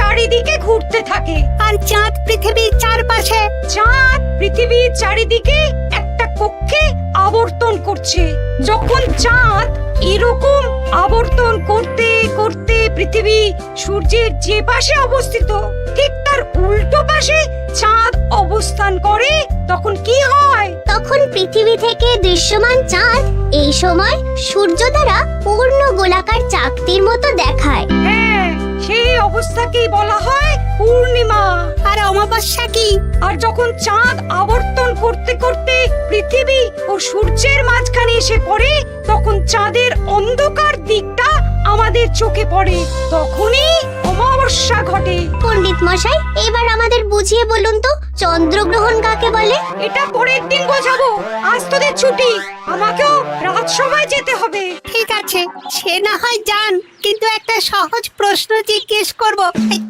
চারিদিকে ঘুরতে থাকে। আর চাঁদ পৃথিবীর চারপাশে। চাঁদ পৃথিবীর চারিদিকে একটা কক্ষে আবর্তন করছে। যখন চাঁদ এরকম আবর্তন করতে করতে পৃথিবী সূর্যের যে পাশে অবস্থিত ঠিক তার উল্টো পাশে চাঁদ অবস্থান করে, তখন কি হয়? তখন পৃথিবী থেকে দৃশ্যমান চাঁদ এই সময় সূর্য দ্বারা পূর্ণ গোলাকার চাকতির মতো দেখায়। হ্যাঁ, সেই অবস্থাকেই বলা হয় পূর্ণিমা। আর অমাবস্যা কি? আর যখন চাঁদ আবর্তন করতে করতে পৃথিবী ও সূর্যের মাঝখানে এসে পড়ে, তখন চাঁদের অন্ধকার দিকটা আমাদের চোখে পড়ে, তখনই অমাবস্যা ঘটে। পণ্ডিত মশাই, এবার আমাদের বুঝিয়ে বলুন তো চন্দ্রগ্রহণ কাকে বলে? এটা পরের দিন বোঝাবো, আজ তোদের ছুটি, আমাকেও রাজসভায় যেতে হবে। ঠিক আছে, সে না হয় যান, কিন্তু একটা সহজ প্রশ্ন জিজ্ঞেস করব,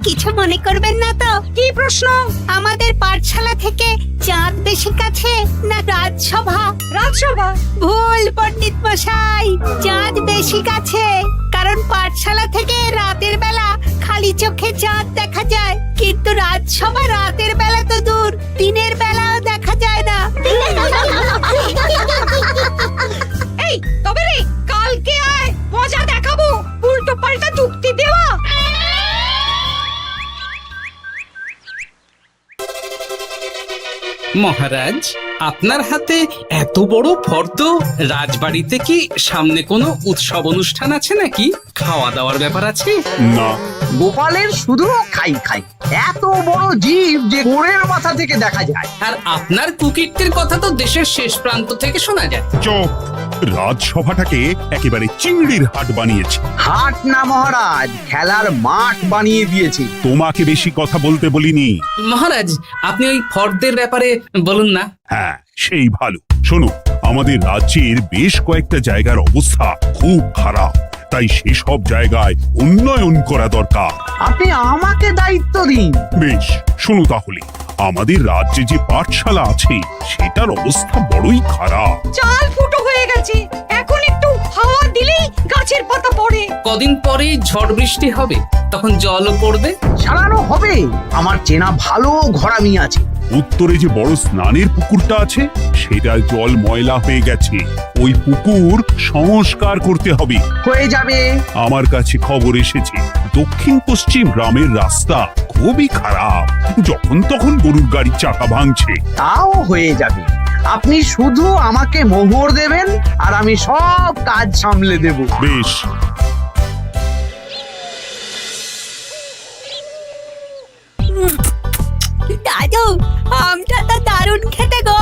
কিছু মনে করবেন না তো? কি প্রশ্ন? আমাদের পাঠশালা থেকে চাঁদ বেশি কাছে না রাজসভা? রাজসভা? ভুল পণ্ডিত মশাই, চাঁদ বেশি কাছে। কারণ পাঠশালা থেকে রাতের বেলা খালি চোখে চাঁদ দেখা যায়, কিন্তু রাজসভা রাতের বেলা তো দূর, দিনের বেলাও দেখা যায় না। এই তবে রে, কালকে আয়, মজা দেখাবো, উল্টো পাল্টা যুক্তি দেওয়া। মহারাজ, আপনার হাতে এত বড় ফর্দ, রাজবাড়িতে কি সামনে কোনো উৎসব অনুষ্ঠান আছে নাকি? খাওয়া দাওয়ার ব্যাপার আছে? না, গোপালের শুধু খাই খাই, এত বড় জীব যে কোণের মাথা থেকে দেখা যায়। আর আপনার কুকীর্তির কথা তো দেশের শেষ প্রান্ত থেকে শোনা যায়। চুপ! রাজসভাটাকে একেবারে চিংড়ির হাট বানিয়েছে। হাট না মহারাজ, খেলার মাঠ বানিয়ে দিয়েছে। তোমাকে বেশি কথা বলতে বলিনি। মহারাজ, আপনি ওই ফর্দের ব্যাপারে বলুন না। হ্যাঁ, সেই ভালো। শোনো, আমাদের রাজ্যের বেশ কয়েকটা জায়গার অবস্থা খুব খারাপ, তাই সেসব জায়গায় উন্নয়ন করা দরকার। আপনি আমাকে দায়িত্ব দিন। বেশ, শোনো তাহলে, আমাদের রাজ্যে যে পাঠশালা আছে সেটার অবস্থা বড়ই খারাপ। চাল ফুটো হয়ে গেছে, এখন একটু হাওয়া দিলেই গাছের পাতা পড়ে। কদিন পরেই ঝড় বৃষ্টি হবে, তখন জলও পড়বে। সারানো হবে। আমার চেনা ভালো ঘরামি আছে। উত্তরে যে বড় স্নানের পুকুরটা আছে সেটার জল ময়লা হয়ে গেছে, ওই পুকুর সংস্কার করতে হবে। হয়ে যাবে। আমার কাছে খবর এসেছে দক্ষিণ পশ্চিম গ্রামের রাস্তা খুবই খারাপ, যখন তখন গরুর গাড়ির চাকা ভাঙছে। তাও হয়ে যাবে। আপনি শুধু আমাকে মোহর দেবেন আর আমি সব কাজ সামলে দেব। বেশ, দাদু, আমটা তো দারুণ খেতে গো।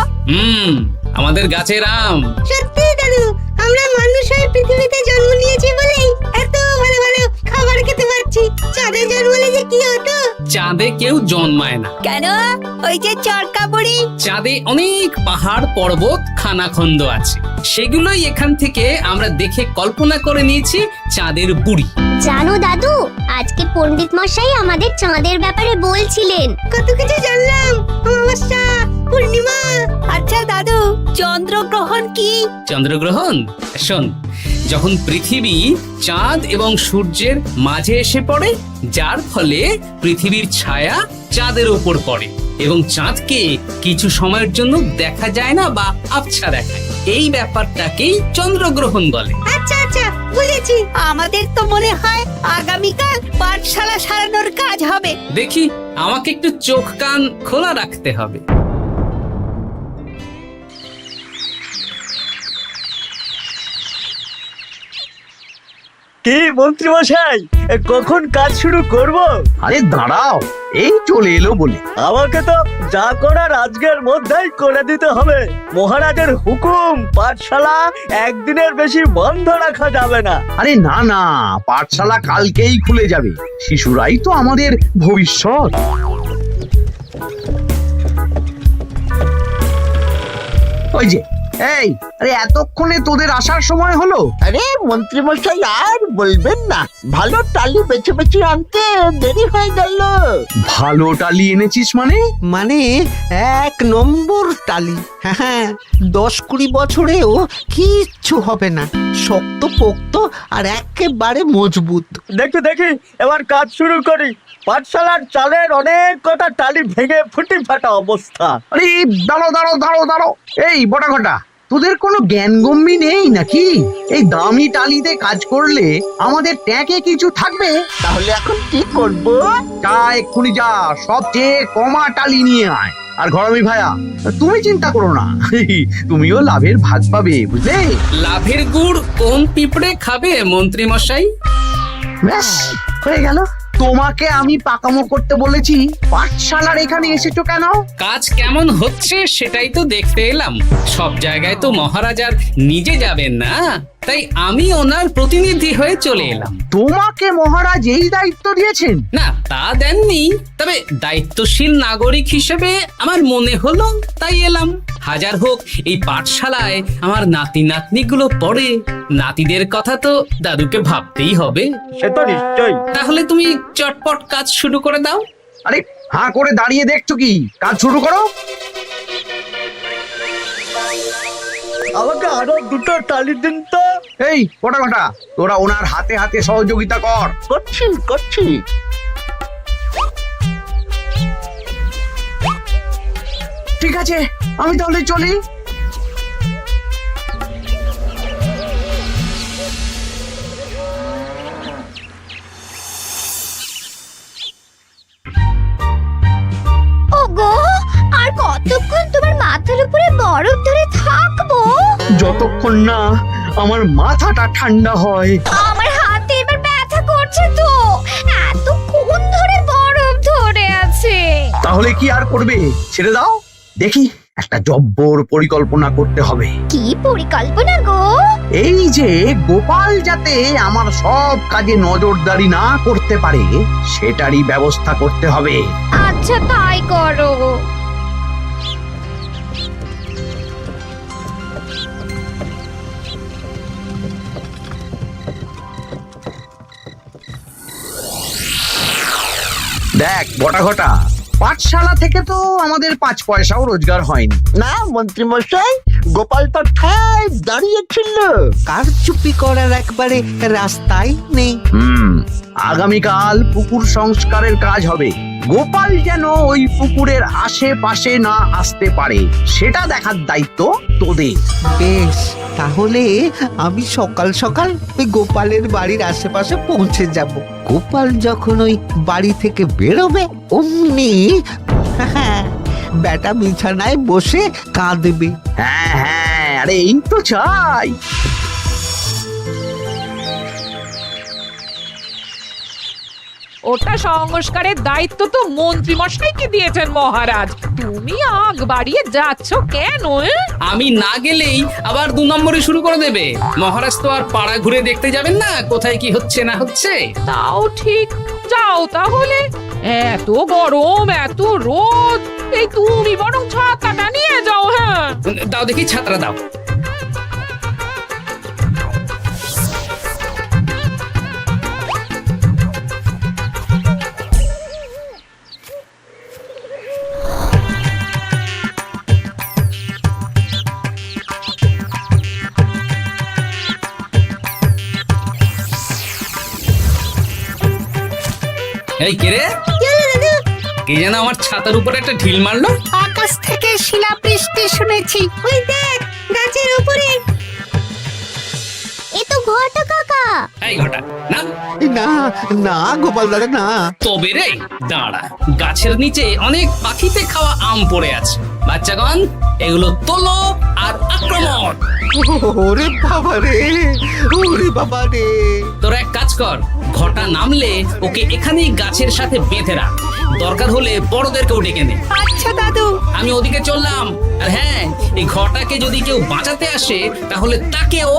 আমাদের গাছের আম। সত্যি দাদু, আমরা মানুষ হয়ে পৃথিবীতে জন্ম নিয়েছি বলেই এত ভালো ভালো খাবার খেতে পারছি। চাঁদে জন্মলে যে কি হতো? চাঁদে কেউ জন্মায় না। কেন? ওই যে চরকা বুড়ি। চাঁদে অনেক পাহাড় পর্বত খানাখন্দ আছে, সেগুলোই এখান থেকে আমরা দেখে কল্পনা করে নিয়েছি চাঁদের বুড়ি। জানো দাদু, আজকে পণ্ডিত মশাই আমাদের চাঁদের ব্যাপারে বলছিলেন। কত কিছু জানলাম। অমাবস্যা, পূর্ণিমা। আচ্ছা দাদু, চন্দ্রগ্রহণ কি? চন্দ্রগ্রহণ? শোন, যখন পৃথিবী চাঁদ এবং সূর্যের মাঝে এসে পড়ে, যার ফলে পৃথিবীর ছায়া চাঁদের উপর পড়ে এবং চাঁদকে কিছু সময়ের জন্য দেখা যায় না বা আবছা দেখায়, এই ব্যাপারটাকেই চন্দ্রগ্রহণ বলে। আচ্ছা আচ্ছা, বুঝেছি। আমাদের তো মনে হয় আগামীকাল পাঠশালা সারানোর কাজ হবে। দেখি, আমাকে একটু চোখ কান খোলা রাখতে হবে। কি মন্ত্রী মশাই, কখন কাজ শুরু করব? আরে দাঁড়াও, এই চলে এলো বলে। আমাকে তো যা করার আজকের মধ্যেই করে দিতে হবে। মহারাজের হুকুম, পাঠশালা একদিনের বেশি বন্ধ রাখা যাবে না। আরে না না, পাঠশালা কালকেই খুলে যাবে। শিশুরাই তো আমাদের ভবিষ্যৎ। ওই যে, এই, আরে এতক্ষণে তোদের আসার সময় হলো? আরে মন্ত্রী মশাই, আর বলবেন না, ভালো টালি বেছে বেছে আনতে দেরি হয়ে গেল। ভালো টালি এনেছিস মানে? মানে 1 নম্বর টালি। হ্যাঁ 10-20 বছরেও কিচ্ছু হবে না, শক্ত পোক্ত আর একেবারে মজবুত। দেখি দেখি এবার কাজ শুরু করি। পাঠশালার চালের অনেক কটা টালি ভেঙে ফুটি ফাটা অবস্থা। আরে দাঁড়ো। এই বটা ঘটা, তোদের কোনো জ্ঞানগম্যি নেই নাকি? এই দামি টালিতে কাজ করলে আমাদের ট্যাঁকে কিছু থাকবে? তাহলে এখন কি করব? এক্ষুনি যা, সবচেয়ে কমা টালি নিয়ে আয়। আর ঘরামি ভাইয়া, তুমি চিন্তা করো না, তুমিও লাভের ভাগ পাবে, বুঝলে? লাভের গুড় কোন পিঁপড়ে খাবে মন্ত্রী মশাই? ব্যাস হয়ে গেল। তোমাকে আমি পাকামো করতে বলেছি, পাঠশালার এখানে এসেছো কেন? কাজ কেমন হচ্ছে সেটাই তো দেখতে এলাম। সব জায়গায় তো মহারাজার নিজে যাবেন না, তাই আমি ওনার প্রতিনিধি হয়ে চলে এলাম। তোমাকে মহারাজ এই দায়িত্ব দিয়েছেন? না তা দেননি, তবে দায়িত্বশীল নাগরিক হিসেবে আমার মনে হলো তাই এলাম। হাজার হোক এই পাঠশালায় আমার নাতি নাতনিগুলো পড়ে, নাতিদের কথা তো দাদুকে ভাবতেই হবে। সে তো নিশ্চয়ই। তাহলে তুমি চটপট কাজ শুরু করে দাও। আরে হাঁ করে দাঁড়িয়ে দেখছো কি? কাজ শুরু করো। আমাকে আরো 2টো টালি দিন তো। এই কটা কটা, তোরা ওনার হাতে হাতে সহযোগিতা কর। করছি। ঠিক আছে, আমি তাহলে চলি। ওগো, আর কতক্ষণ তোমার মাথার উপরে বরফ ধরে থাকবো? যতক্ষণ না আমার মাথাটা ঠান্ডা হয়। আমার হাতে এবার ব্যথা করছে তো, এতক্ষণ ধরে বরফ ধরে আছে। তাহলে কি আর করবে, ছেড়ে দাও। দেখি একটা জব্বর পরিকল্পনা করতে হবে। কি পরিকল্পনা গো? এই যে গোপাল যাতে আমার সব কাজে নজরদারি না করতে পারে, সেটারই ব্যবস্থা করতে হবে। আচ্ছা তাই করো। দেখ বটা ঘটা, পাঠশালা থেকে তো আমাদের 5 পয়সাও রোজগার হয়নি। না মন্ত্রী মশাই, গোপাল তো ঠাই দাঁড়িয়েছিল, কারচুপি করার একবারে রাস্তাই নেই। আগামীকাল পুকুর সংস্কারের কাজ হবে। গোপাল যেন ওই পুকুরের আশেপাশে না আসতে পারে, সেটা দেখার দায়িত্ব তোদের। বেশ, তাহলে আমি সকাল সকাল ওই গোপালের বাড়ির আশেপাশে পৌঁছে যাব। গোপাল যখন ওই বাড়ি থেকে বেরোবে অমনি বেটা বিছানায় বসে কাঁদবে। হ্যাঁ, আরে এই তো চাই। ওটা সংস্কারের দায়িত্ব তো মন্ত্রী মশাইকে দিয়েছেন মহারাজ। তুমি আগ বাড়িয়ে যাচ্ছ কেন? আমি না গেলেই আবার 2 নম্বরে শুরু করে দেবে। মহারাজ তো আর পাড়া ঘুরে দেখতে যাবেন না কোথায় কি হচ্ছে না হচ্ছে। তাও ঠিক, যাও তাহলে। এত গরম, এত রোদ, এই তুমি বরং ছাতাটা নিয়ে যাও। হ্যাঁ দাও দেখি ছাত্রা দাও। এই কে রে? কে যেন আমার ছাতার উপরে একটা ঢিল মারলো? আকাশ থেকে শিলাবৃষ্টি শুনেছি। ওই দেখ গাছের উপরে। এ তো ঘটা কাকা। এই ঘটা না না না গোপাল দাদা না। তবে রে দাঁড়া, গাছের নিচে অনেক পাখিতে খাওয়া আম পড়ে আছে। বাচ্চাগণ এগুলো তোলো আর আক্রমণ। ওরে বাবা রে, ওরে বাবা রে। তোরা এক কাজ কর, ঘটা নামলে ওকে এখানেই গাছের সাথে বেঁধে রাখ। দরকার হলে বড়দেরকেও ডেকে নে। আচ্ছা দাদু। আমি ওদিকে চললাম। আর হ্যাঁ, এই ঘটাকে যদি কেউ বাঁচাতে আসে তাহলে তাকেও।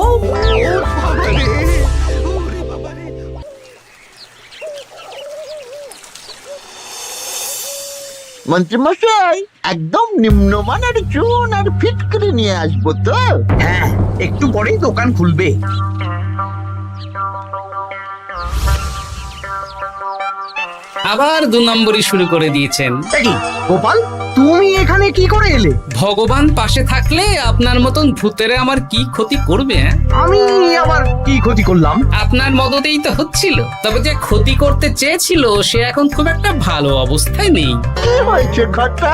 মন্ত্রী মশাই, একদম নিম্নমানের চুন আর ফিটকিরি নিয়ে আসবো তো? হ্যাঁ, একটু পরেই দোকান খুলবে। আবার 2 নম্বরই শুরু করে দিয়েছেন। এ কি গোপাল, তুমি এখানে কি করে এলে? ভগবান পাশে থাকলে আপনার মতন ভূতেরা আমার কি ক্ষতি করবে? হ্যাঁ? আমি আবার কি ক্ষতি করলাম? আপনার মদতেই তো হচ্ছিল, তবে যে ক্ষতি করতে চেয়েছিল সে এখন খুব একটা ভালো অবস্থায় নেই। কি হয়েছে ঘটা?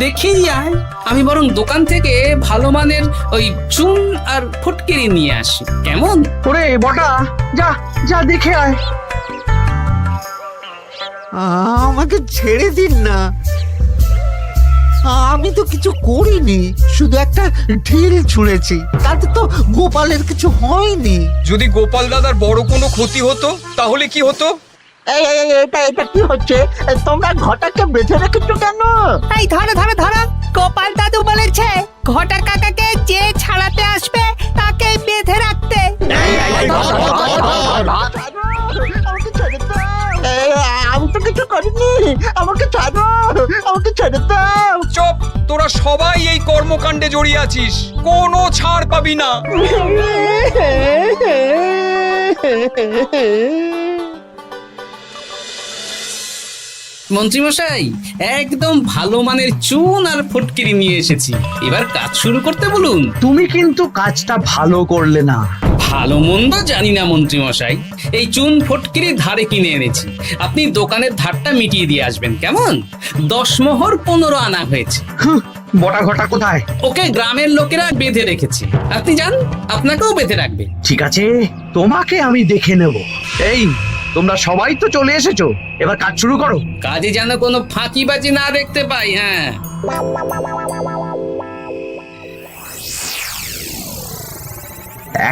দেখেই আয়, আমি বরং দোকান থেকে ভালো মানের ওই চুন আর ফটকিরি নিয়ে আসি, কেমন? ওরে বটা, যা যা দেখে আয়। আমাকে ছেড়ে দিন না, আমি তো কিছু করিনি, শুধু একটা ঢিল ছুঁড়েছি, তাতে তো গোপালের কিছু হয়নি। যদি গোপাল দাদার বড় কোনো ক্ষতি হতো তাহলে কি হতো? এটা কি হচ্ছে? তোমরা ঘটাকে বেঁধে রেখেছো কেন? এই ধরো ধরো ধরো, গোপাল দাদু বলেছে ঘটা কাকাকে যে ছাড়াতে আসবে তাকে বেঁধে রাখতে। আমি তো কিছু করিনি, আমাকে ছাড়ো, আমাকে ছেড়ে দাও। চুপ, তোরা সবাই এই কর্মকাণ্ডে জড়িয়ে আছিস, কোনো ছাড় পাবি না। মন্ত্রীমশাই, একদম ভালো মানের চুন আর ফটকিরি নিয়ে এসেছি, এবার কাজ শুরু করতে বলুন। তুমি কিন্তু কাজটা ভালো করলে না। ভালো মন্দ জানি না মন্ত্রীমশাই, এই চুন ফটকিরি ধারে কিনে এনেছি, আপনি দোকানের ধারটা মিটিয়ে দিয়ে আসবেন, কেমন? 10 মোহর 15 আনা হয়েছে। বটা ঘটা কোথায়? ওকে গ্রামের লোকেরা বেঁধে রেখেছে, আপনি যান, আপনাকেও বেঁধে রাখবে। ঠিক আছে, তোমাকে আমি দেখে নেব। এই তোমরা সবাই তো চলে এসেছো, এবার কাজ শুরু করো। কাজে যেন কোনো ফাঁকিবাজি না দেখতে পাই। হ্যাঁ,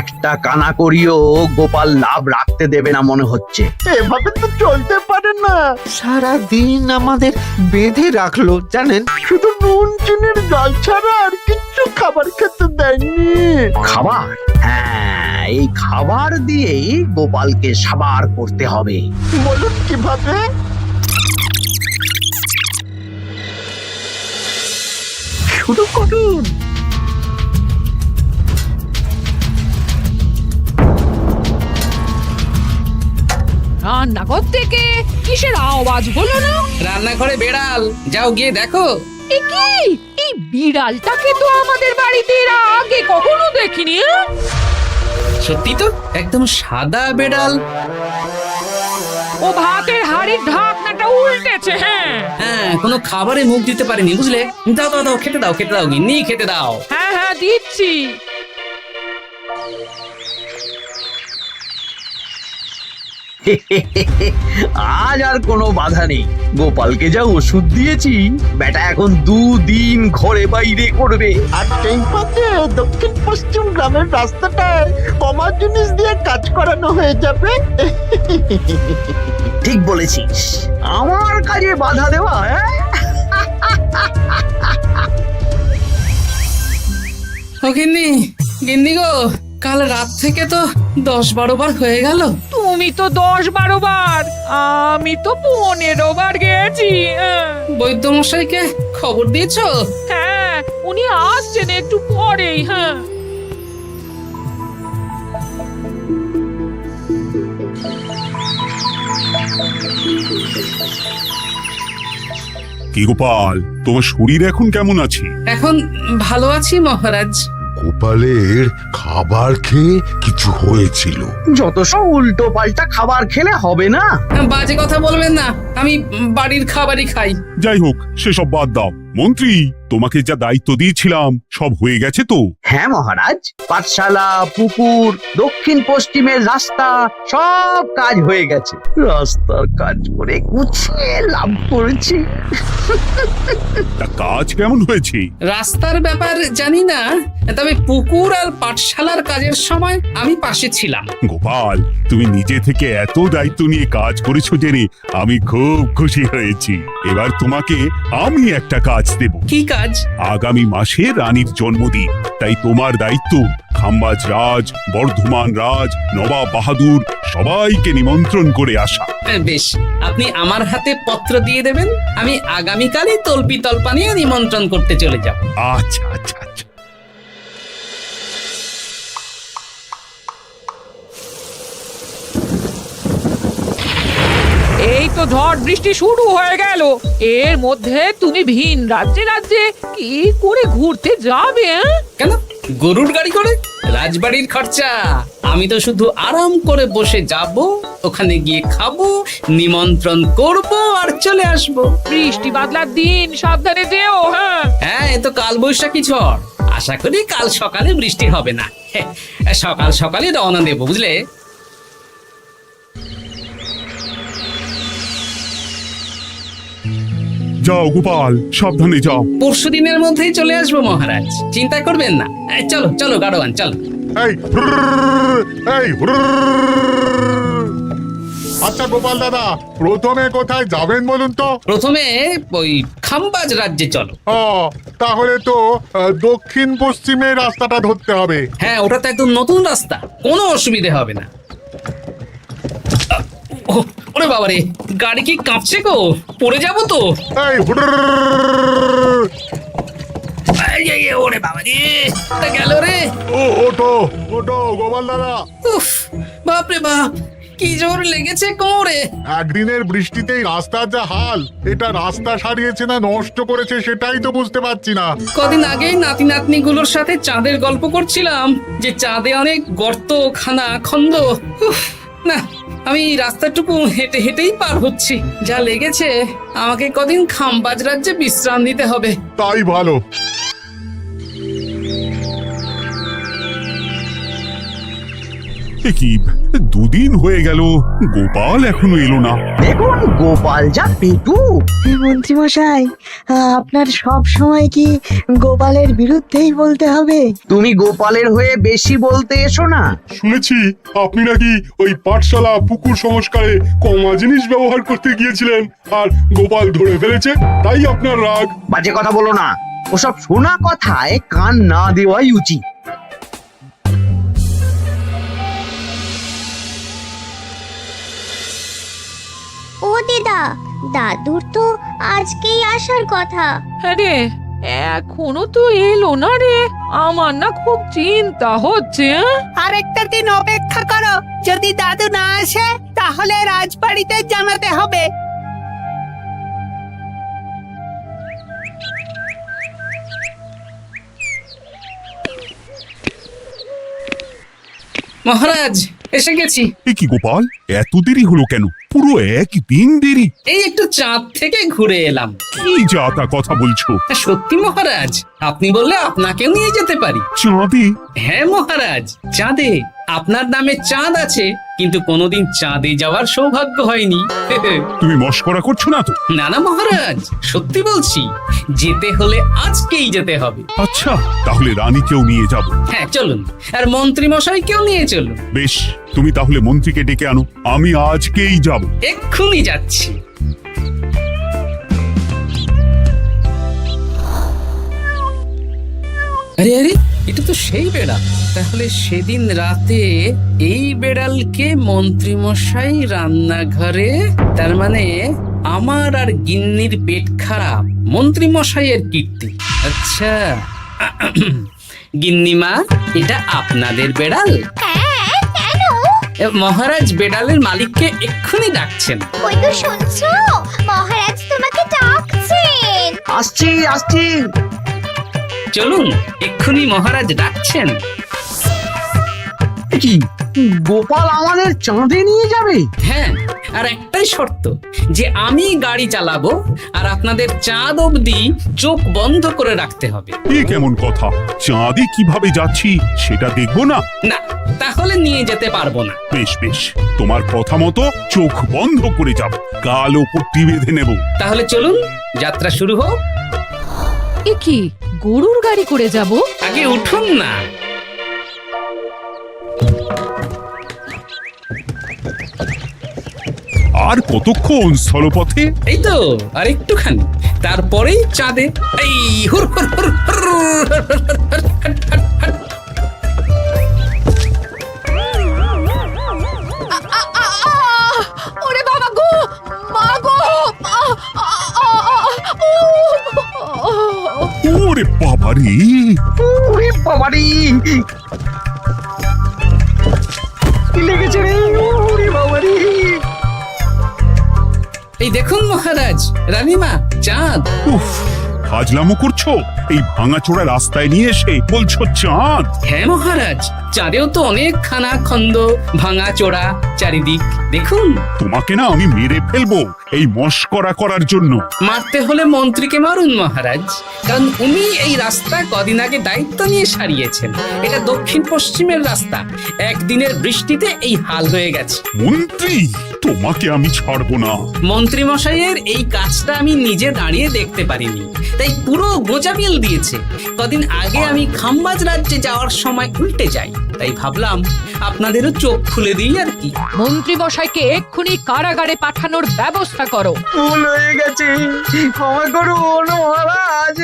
একটা কানা করিও গোপাল লাভ রাখতে দেবে না মনে হচ্ছে। এভাবে তো চলতে পারে না, সারা দিন আমাদের বেঁধে রাখলো জানেন, শুধু নুন চিনির জল ছাড়া আর কিচ্ছু খাবার খেতে দেয়নি। খাবার? হ্যাঁ, এই খাবার দিয়েই গোপালকে সাবার করতে হবে। বলুন কিভাবে? শুরু করুন। রান্নাঘর থেকে কিসের আওয়াজ হলো না? রান্নাঘরে বেড়াল, যাও গিয়ে দেখো। এ কি, এই বিড়ালটাকে তো আমাদের বাড়িতে এর আগে কখনো দেখিনি। সত্যি তো, একদম সাদা বেড়াল। ও ভাতের হাড়ির ঢাকনাটা উল্টেছে। হ্যাঁ হ্যাঁ, কোনো খাবারে মুখ দিতে পারেনি, বুঝলে? দাও দাও দাও, খেতে দাও, খেতে দাও, গিন্নি খেতে দাও। হ্যাঁ হ্যাঁ, দিচ্ছি। আজ আর কোনো বাধা নেই, গোপালকে যা ওষুধ দিয়েছি, বেটা এখন 2 দিন ঘরে বাইরে করবে। আর সেই পথে দক্ষিণ পশ্চিম গ্রামের রাস্তাটায় কমা জিনিস দিয়ে কাজ করানো হয়ে যাবে। ঠিক বলেছিস, আমার কাজে বাধা দেওয়া। ও গিন্নি, গিন্নি গো, কাল রাত থেকে তো 10-12 বার হয়ে গেল। তুমি তো 10-12 বার, আমি তো 15 বার গেছি। বৈদ্যমশাইকে খবর দিয়েছো? হ্যাঁ, উনি আসছেন একটু পরেই। হ্যাঁ, কি গোপাল, তোমার শরীর এখন কেমন আছে? এখন ভালো আছি মহারাজ। গোপালের খাবার খেয়ে কিছু হয়েছিল। যত সব উল্টো পাল্টা খাবার খেলে হবে না। বাজে কথা বলবেন না, আমি বাড়ির খাবারই খাই। যাই হোক, সেসব বাদ দাও। মন্ত্রী, তোমাকে যা দায়িত্ব দিয়েছিলাম সব হয়ে গেছে তো? হ্যাঁ মহারাজ, পাঠশালা, পুকুর, দক্ষিণ পশ্চিমের রাস্তা সব কাজ হয়ে গেছে। রাস্তার কাজ করে গুছিয়ে লাভ করেছি। তা কাজ কেমন হয়েছে? রাস্তার ব্যাপার জানি না, তবে পুকুর আর পাঠশালার কাজের সময় আমি পাশে ছিলাম। গোপাল, তুমি নিজে থেকে এত দায়িত্ব নিয়ে কাজ করেছো জেনে আমি খুব খুশি হয়েছি। এবার তোমাকে আমি একটা কাজ দেব। কি কাজ? আগামী মাসে রানীর জন্মদিন, তাই তোমার দায়িত্ব খাম্বাজ রাজ, বর্ধমান রাজ, নবাব বাহাদুর সবাইকে নিমন্ত্রণ করে আসা। বেশ, আপনি আমার হাতে পত্র দিয়ে দেবেন, আমি আগামীকালই তল্পি তল্পা নিয়ে নিমন্ত্রণ করতে চলে যাব। আচ্ছা আচ্ছা আচ্ছা। এই তো ঝড় বৃষ্টি শুরু হয়ে গেল, এর মধ্যে তুমি ভিন রাজ্যে রাজ্যে কি করে ঘুরতে যাবে? কেন গরুর গাড়ি করে? রাজবাড়ির খরচা। আমি তো শুধু আরাম করে বসে যাব, ওখানে গিয়ে খাবো, নিমন্ত্রণ করব আর চলে আসবো। বৃষ্টি বাদলার দিন, সাবধানে যেও। হ্যাঁ হ্যাঁ, এ তো কাল বৈশাখী ঝড়, আশা করি কাল সকালে বৃষ্টি হবে না। সকাল সকালে রওনা দেবো, বুঝলে? যাও গোপাল, সাবধানে যাও। পরশু দিনের মধ্যেই চলে আসবো মহারাজ, চিন্তা করবেন না। চলো চলো গাড়োয়ান, চলো। এই এই আচ্ছা গোপাল দাদা, প্রথমে কোথায় যাবেন বলুন তো? প্রথমে ওই খাম্বাজ রাজ্যে চলো। ও, তাহলে তো দক্ষিণ পশ্চিমে রাস্তাটা ধরতে হবে। হ্যাঁ, ওটা তো একদম নতুন রাস্তা, কোনো অসুবিধে হবে না। ওরে বাবারে, গাড়ি কি কাঁপছে গো, পড়ে যাবো তো। এই ওরে বাবারে, গেল রে। ওটো ওটো গোপাল দাদা। উফ, বাপরে বাপ, কি জোর লেগেছে কোমরে। একদিনের বৃষ্টিতেই রাস্তার যা হাল, এটা রাস্তা সারিয়েছে না নষ্ট করেছে সেটাই তো বুঝতে পারছি না। কদিন আগেই নাতি নাতনি গুলোর সাথে চাঁদের গল্প করছিলাম, যে চাঁদে অনেক গর্ত, খানা, খন্দ। উফ, না, আমি রাস্তাটুকু হেঁটে হেঁটেই পার হচ্ছি। যা লেগেছে, আমাকে কদিন খাম্বাজ রাজ্যে বিশ্রাম নিতে হবে। তাই ভালো। এ কি, দুদিন হয়ে গেল গোপাল এখনো এলো না। দেখুন গোপাল যা পেটু। মন্ত্রী মশাই, আপনার সব সময় কি গোপালের বিরুদ্ধেই বলতে হবে? তুমি গোপালের হয়ে বেশি বলতে এসো না। শুনেছি আপনি নাকি ওই পাঠশালা পুকুর সংস্কারে কমা জিনিস ব্যবহার করতে গিয়েছিলেন, আর গোপাল ধরে ফেলেছে, তাই আপনার রাগ। বাজে কথা বলো না, ওসব শোনা কথায় কান না দেওয়াই উচিত। ও দিদা, দাদুর তো আজকেই আসার কথা। আরে এখনো তো এলো না রে, আমার না খুব চিন্তা হচ্ছে। আরেকটা দিন অপেক্ষা করো, যদি দাদু না আসে তাহলে রাজবাড়িতে জানাতে হবে। মহারাজ, এসে গেছি। এ কি গোপাল, এত দেরি হলো কেন? পুরো একদিন দেরি। এই একটু চাঁদ থেকে ঘুরে এলাম। কি যা তা কথা বলছো? সত্যি মহারাজ, আপনি বললে আপনাকেও নিয়ে যেতে পারি। চাঁদে? হ্যাঁ মহারাজ, চাঁদে। আপনার নামে চাঁদ আছে, কিন্তু কোনোদিন চাঁদে যাওয়ার সৌভাগ্য হয়নি। তুমি মস্করা করছো না তো? না না মহারাজ, সত্যি বলছি, যেতে হলে আজকেই যেতে হবে। আচ্ছা, তাহলে রানীকেও নিয়ে যাব। হ্যাঁ চলুন, আর মন্ত্রী মশাইকেও নিয়ে চলুন। বেশ, তুমি তাহলে মন্ত্রীকে ডেকে আনো, আমি আজকেই যাব। এক্ষুনি যাচ্ছি। আরে আরে, এটা তো সেই বেড়াল। তাহলে সেদিন রাতে এই বেড়ালকে মন্ত্রী মশাই রান্নাঘরে, তার মানে আমার আর গিন্নির পেট খারাপ, মন্ত্রী মশাইয়ের কীর্তি। আচ্ছা, গিন্নিমা, এটা আপনাদের বেড়াল? হ্যাঁ, কেন? মহারাজ বেড়ালের মালিককে এক্ষুনি ডাকছেন। ওই তো শুনছো, মহারাজ তোমাকে ডাকছেন। আসছি আসছি। চলুন, এক্ষুনি মহারাজ ডাকছেন। কি, গোপাল আমাদের চাঁদে নিয়ে যাবে? হ্যাঁ, আর একটাই শর্ত, যে আমি গাড়ি চালাবো আর আপনাদের চাঁদ অবধি চোখ বন্ধ করে রাখতে হবে। এ কেমন কথা? চাঁদে কিভাবে যাচ্ছি সেটা দেখবো না? না, তাহলে নিয়ে যেতে পারবো না। বেশ বেশ, তোমার কথা মতো চোখ বন্ধ করে যাব, কালো পট্টি বেঁধে নেব। তাহলে চলুন, যাত্রা শুরু হোক। এ কি, গরুর গাড়ি করে যাব? আগে উঠুন না। আর কতক্ষণ স্থলপথে? এই তো আর একটুখানি, তারপরেই চাঁদে। এই হুর হুর হুর হুর, হুর, হুর, হুর, হুর। ওরে বাবা গো, মা গো, ওরে বাবারে, ওরে বাবারে, কি লেগেছে রে? ওরে বাবারে। এই দেখুন মহারাজ, রানীমা, চাঁদ। উফ, ফাজলামো করছো? এই ভাঙাচোরা রাস্তায় নিয়ে এসে বলছো চাঁদ? হ্যাঁ মহারাজ, চাঁদেও তো অনেক খানা খন্দ, ভাঙা চোরা চারিদিক। দেখুন, তোমাকে না আমি মেরে ফেলবো এই মস্করা করার জন্য। মারতে হলে মন্ত্রীকে মারুন মহারাজ, কারণ উনি এই রাস্তা কদিন আগে দায়িত্ব নিয়ে সারিয়েছেন। এটা দক্ষিণ পশ্চিমের রাস্তা, একদিনের বৃষ্টিতে এই হাল হয়ে গেছে। মন্ত্রী, তোমাকে আমি ছাড়বো না। মন্ত্রী মশাইয়ের এই কাজটা আমি নিজে দাঁড়িয়ে দেখতে পারিনি, তাই পুরো গোজামিল দিয়েছে। কদিন আগে আমি খাম্বাজ রাজ্যে যাওয়ার সময় উল্টে যাই, তাই ভাবলাম আপনাদেরও চোখ খুলে দিই আর কি। মন্ত্রী মশাইকে এক্ষুনি কারাগারে পাঠানোর ব্যবস্থা করো। ভুল হয়ে গেছে, ক্ষমা করুন মহারাজ।